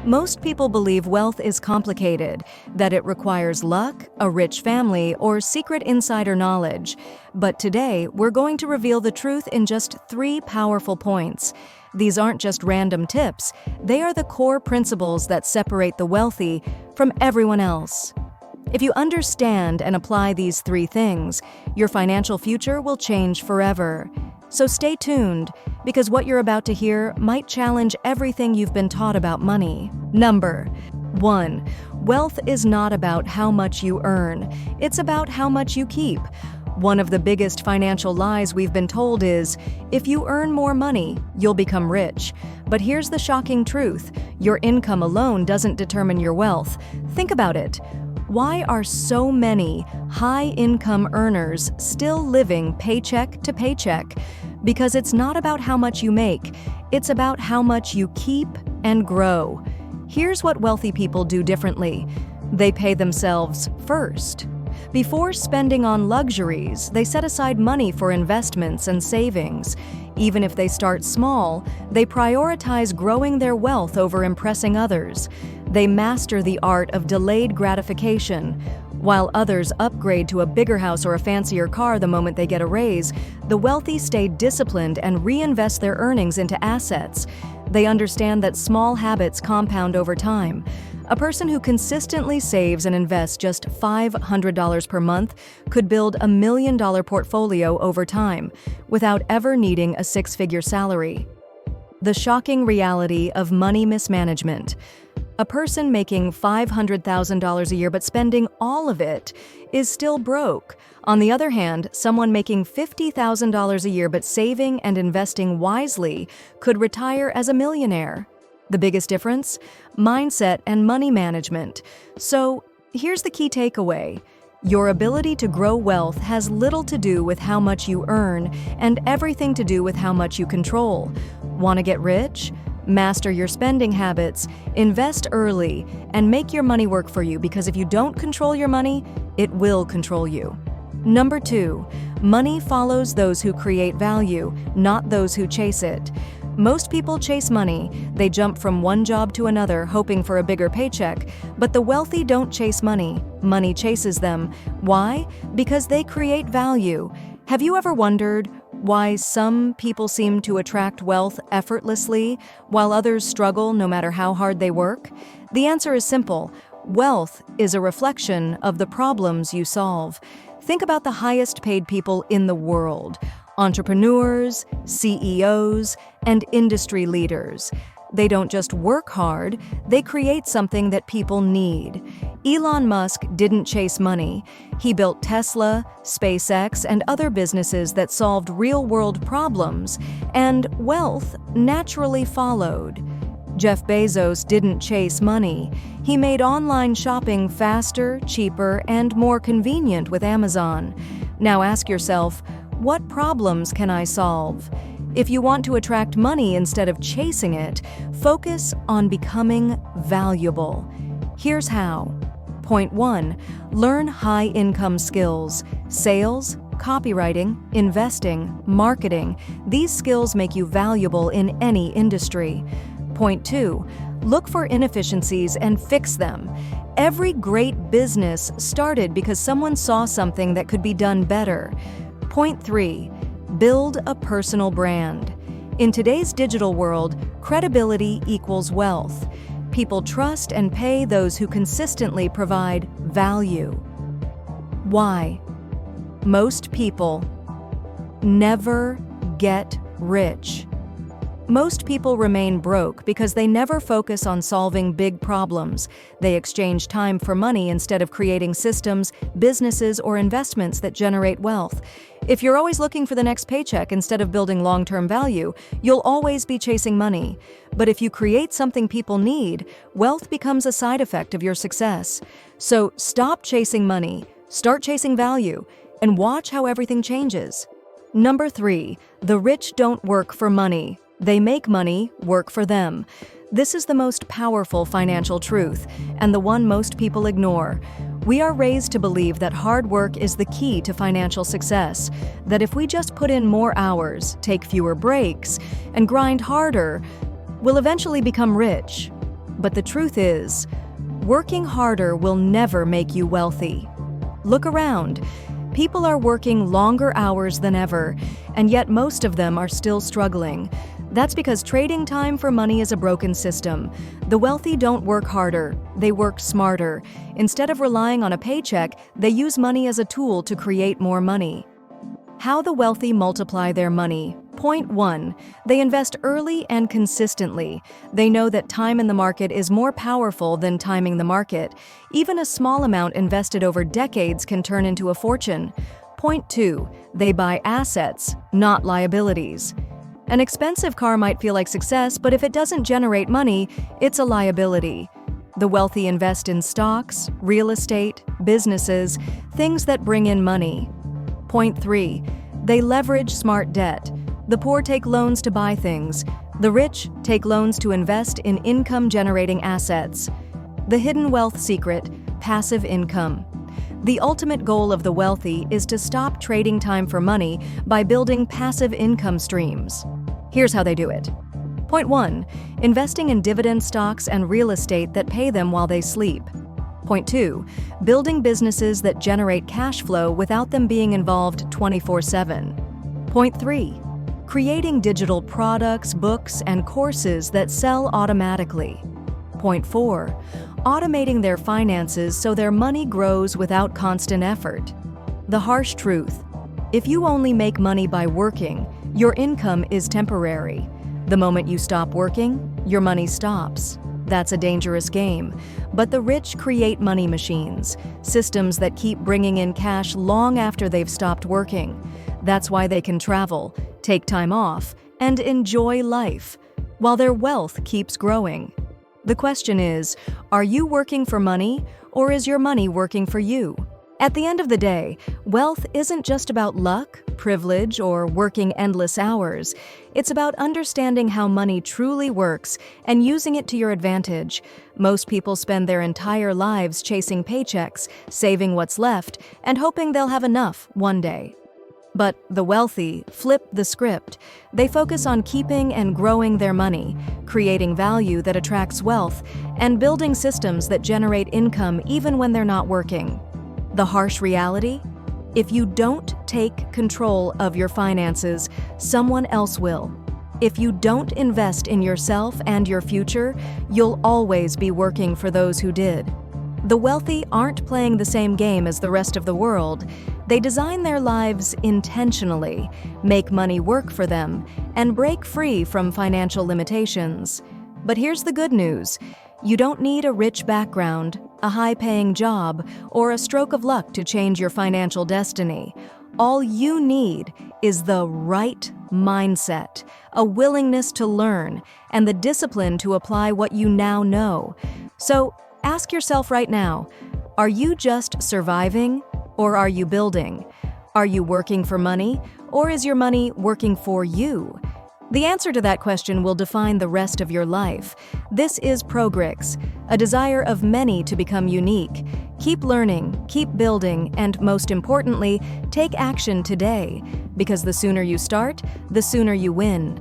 Most people believe wealth is complicated, that it requires luck, a rich family, or secret insider knowledge. But today, we're going to reveal the truth in just 3 powerful points. These aren't just random tips, they are the core principles that separate the wealthy from everyone else. If you understand and apply these 3 things, your financial future will change forever. So stay tuned, because what you're about to hear might challenge everything you've been taught about money. Number 1. Wealth is not about how much you earn, it's about how much you keep. One of the biggest financial lies we've been told is, if you earn more money, you'll become rich. But here's the shocking truth: your income alone doesn't determine your wealth. Think about it. Why are so many high-income earners still living paycheck to paycheck? Because it's not about how much you make, it's about how much you keep and grow. Here's what wealthy people do differently. They pay themselves first. Before spending on luxuries, they set aside money for investments and savings. Even if they start small, they prioritize growing their wealth over impressing others. They master the art of delayed gratification. While others upgrade to a bigger house or a fancier car the moment they get a raise, the wealthy stay disciplined and reinvest their earnings into assets. They understand that small habits compound over time. A person who consistently saves and invests just $500 per month could build $1 million portfolio over time, without ever needing a 6-figure salary. The shocking reality of money mismanagement. A person making $500,000 a year but spending all of it is still broke. On the other hand, someone making $50,000 a year but saving and investing wisely could retire as a millionaire. The biggest difference? Mindset and money management. So, here's the key takeaway. Your ability to grow wealth has little to do with how much you earn and everything to do with how much you control. Want to get rich? Master your spending habits, invest early, and make your money work for you, because if you don't control your money, it will control you. Number 2, money follows those who create value, not those who chase it. Most people chase money. They jump from one job to another, hoping for a bigger paycheck. But the wealthy don't chase money. Money chases them. Why? Because they create value. Have you ever wondered why some people seem to attract wealth effortlessly, while others struggle no matter how hard they work? The answer is simple. Wealth is a reflection of the problems you solve. Think about the highest paid people in the world: entrepreneurs, CEOs, and industry leaders. They don't just work hard, they create something that people need. Elon Musk didn't chase money. He built Tesla, SpaceX, and other businesses that solved real-world problems, and wealth naturally followed. Jeff Bezos didn't chase money. He made online shopping faster, cheaper, and more convenient with Amazon. Now ask yourself, what problems can I solve? If you want to attract money instead of chasing it, focus on becoming valuable. Here's how. Point 1. Learn high-income skills: sales, copywriting, investing, marketing. These skills make you valuable in any industry. Point 2. Look for inefficiencies and fix them. Every great business started because someone saw something that could be done better. Point 3. Build a personal brand. In today's digital world, credibility equals wealth. People trust and pay those who consistently provide value. Why? Most people never get rich. Most people remain broke because they never focus on solving big problems. They exchange time for money instead of creating systems, businesses, or investments that generate wealth. If you're always looking for the next paycheck instead of building long-term value, you'll always be chasing money. But if you create something people need, wealth becomes a side effect of your success. So stop chasing money, start chasing value, and watch how everything changes. Number 3, the rich don't work for money. They make money work for them. This is the most powerful financial truth, and the one most people ignore. We are raised to believe that hard work is the key to financial success, that if we just put in more hours, take fewer breaks, and grind harder, we'll eventually become rich. But the truth is, working harder will never make you wealthy. Look around. People are working longer hours than ever, and yet most of them are still struggling. That's because trading time for money is a broken system. The wealthy don't work harder, they work smarter. Instead of relying on a paycheck, they use money as a tool to create more money. How the wealthy multiply their money. Point 1. They invest early and consistently. They know that time in the market is more powerful than timing the market. Even a small amount invested over decades can turn into a fortune. Point 2. They buy assets, not liabilities. An expensive car might feel like success, but if it doesn't generate money, it's a liability. The wealthy invest in stocks, real estate, businesses, things that bring in money. Point 3. They leverage smart debt. The poor take loans to buy things. The rich take loans to invest in income-generating assets. The hidden wealth secret: passive income. The ultimate goal of the wealthy is to stop trading time for money by building passive income streams. Here's how they do it. Point 1. Investing in dividend stocks and real estate that pay them while they sleep. Point 2. Building businesses that generate cash flow without them being involved 24/7. Point 3. Creating digital products, books, and courses that sell automatically. Point 4. Automating their finances so their money grows without constant effort. The harsh truth: if you only make money by working, your income is temporary. The moment you stop working, your money stops. That's a dangerous game. But the rich create money machines, systems that keep bringing in cash long after they've stopped working. That's why they can travel, take time off, and enjoy life, while their wealth keeps growing. The question is, are you working for money, or is your money working for you? At the end of the day, wealth isn't just about luck, privilege, or working endless hours. It's about understanding how money truly works and using it to your advantage. Most people spend their entire lives chasing paychecks, saving what's left, and hoping they'll have enough one day. But the wealthy flip the script. They focus on keeping and growing their money, creating value that attracts wealth, and building systems that generate income even when they're not working. The harsh reality? If you don't take control of your finances, someone else will. If you don't invest in yourself and your future, you'll always be working for those who did. The wealthy aren't playing the same game as the rest of the world. They design their lives intentionally, make money work for them, and break free from financial limitations. But here's the good news. You don't need a rich background, a high-paying job, or a stroke of luck to change your financial destiny. All you need is the right mindset, a willingness to learn, and the discipline to apply what you now know. So, ask yourself right now, are you just surviving, or are you building? Are you working for money, or is your money working for you? The answer to that question will define the rest of your life. This is Progrixx, a desire of many to become unique. Keep learning, keep building, and most importantly, take action today, because the sooner you start, the sooner you win.